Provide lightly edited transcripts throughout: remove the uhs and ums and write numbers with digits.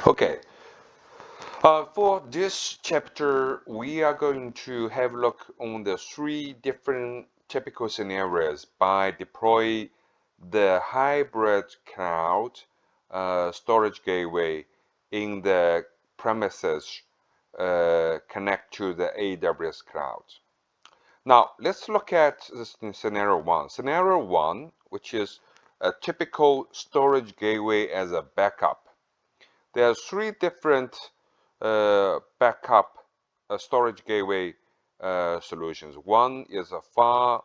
Okay, for this chapter, we are going to have a look on the three different typical scenarios by deploy the hybrid cloud storage gateway in the premises connect to the AWS cloud. Now, let's look at this in scenario one. Scenario one, which is a typical storage gateway as a backup. There are three different backup storage gateway solutions. One is a file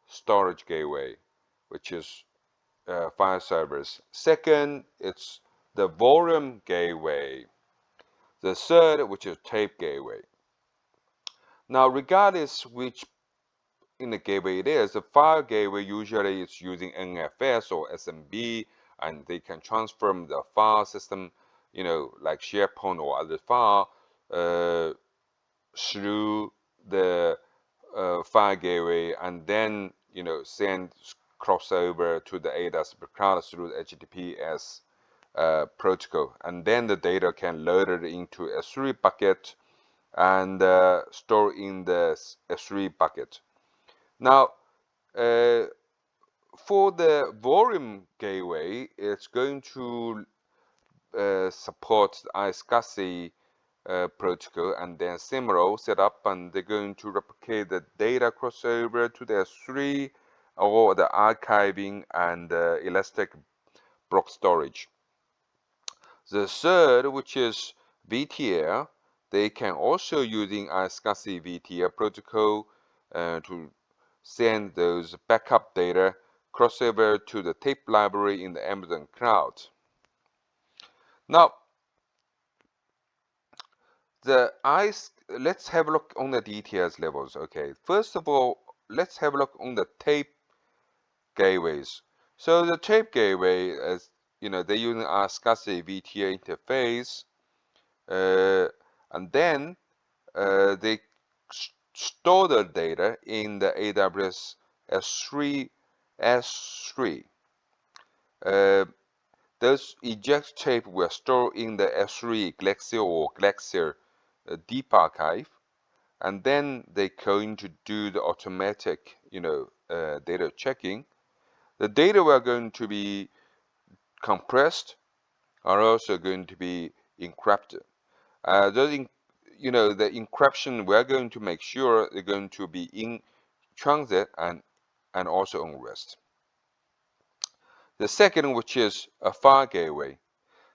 storage gateway, which is file servers. Second, it's the volume gateway. The third, which is tape gateway. Now, regardless which in the gateway it is, the file gateway usually is using NFS or SMB, and they can transform the file system, like SharePoint or other file, through the file gateway, and then send crossover to the AWS cloud through the HTTPS protocol, and then the data can load it into S3 bucket and store in the S3 bucket. Now, for the volume gateway, it's going to support the iSCSI protocol, and then Cymru set up, and they're going to replicate the data crossover to the S3 or the archiving and elastic block storage. The third, which is VTL, they can also using iSCSI VTL protocol to send those backup data crossover to the tape library in the Amazon cloud. Now, let's have a look on the details levels. Okay, first of all, let's have a look on the tape gateways. So the tape gateway, as they're using our SCSI VTL interface, and then they store the data in the AWS S3. Those eject tape were stored in the S3 Glacier or Glacier deep archive, and then they're going to do the automatic, data checking. The data were going to be compressed, are also going to be encrypted. The encryption, we're going to make sure they're going to be in transit and also on rest. The second, which is a file gateway.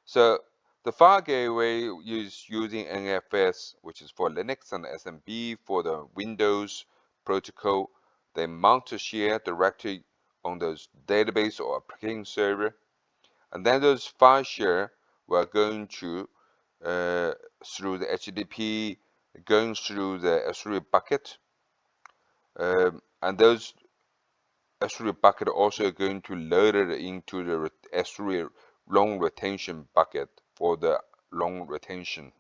So the file gateway is using NFS, which is for Linux, and SMB for the Windows protocol. They mount to share directly on those database or application server. And then those file share we're going to through the HTTP, going through the S3 bucket. And those S3 bucket also going to load it into the S3 long retention bucket for the long retention.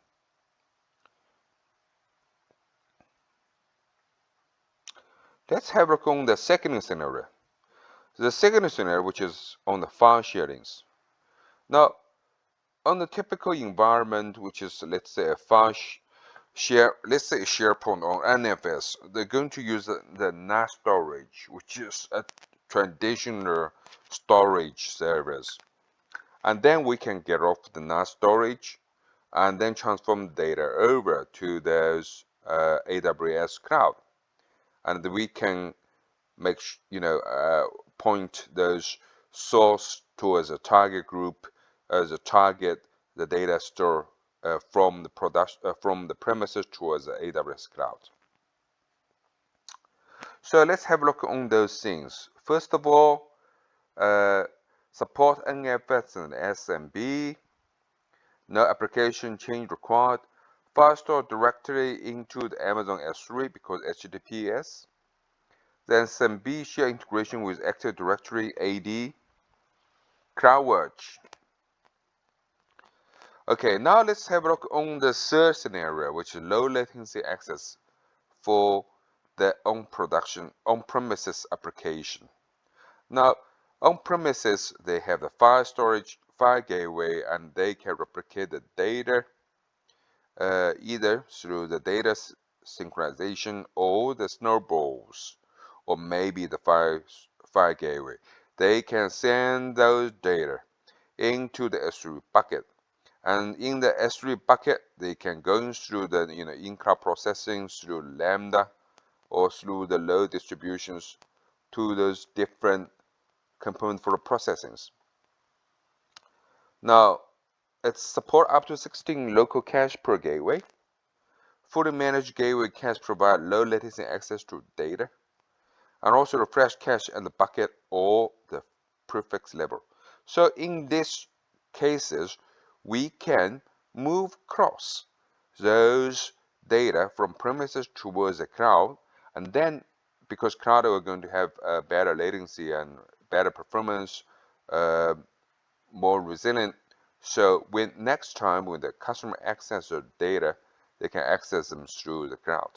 Let's have a look on the second scenario. The second scenario, which is on the file sharings. Now, on the typical environment, which is, let's say, a file share, let's say SharePoint or NFS, they're going to use the NAS storage, which is a traditional storage service. And then we can get off the NAS storage and then transform data over to those AWS cloud. And we can make, point those source towards a target group as a target the data store from the premises towards the AWS cloud. So let's have a look on those things. First of all, support NFS and SMB. No application change required. File store directly into the Amazon S3 because HTTPS. Then SMB share integration with Active Directory AD. CloudWatch. Okay, now let's have a look on the third scenario, which is low latency access for the on-premises application. Now, on-premises, they have the file storage file gateway, and they can replicate the data either through the data synchronization or the snowballs, or maybe the file gateway. They can send those data into the S3 bucket, and in the S3 bucket, they can go through the in-cloud processing through Lambda or through the load distributions to those different components for the processings. Now, it supports up to 16 local cache per gateway. Fully managed gateway cache provide low latency access to data, and also the flash cache and the bucket or the prefix level. So in these cases, we can move across those data from premises towards the cloud, and then because cloud are going to have better latency and better performance, more resilient. So when next time when the customer access the data, they can access them through the cloud.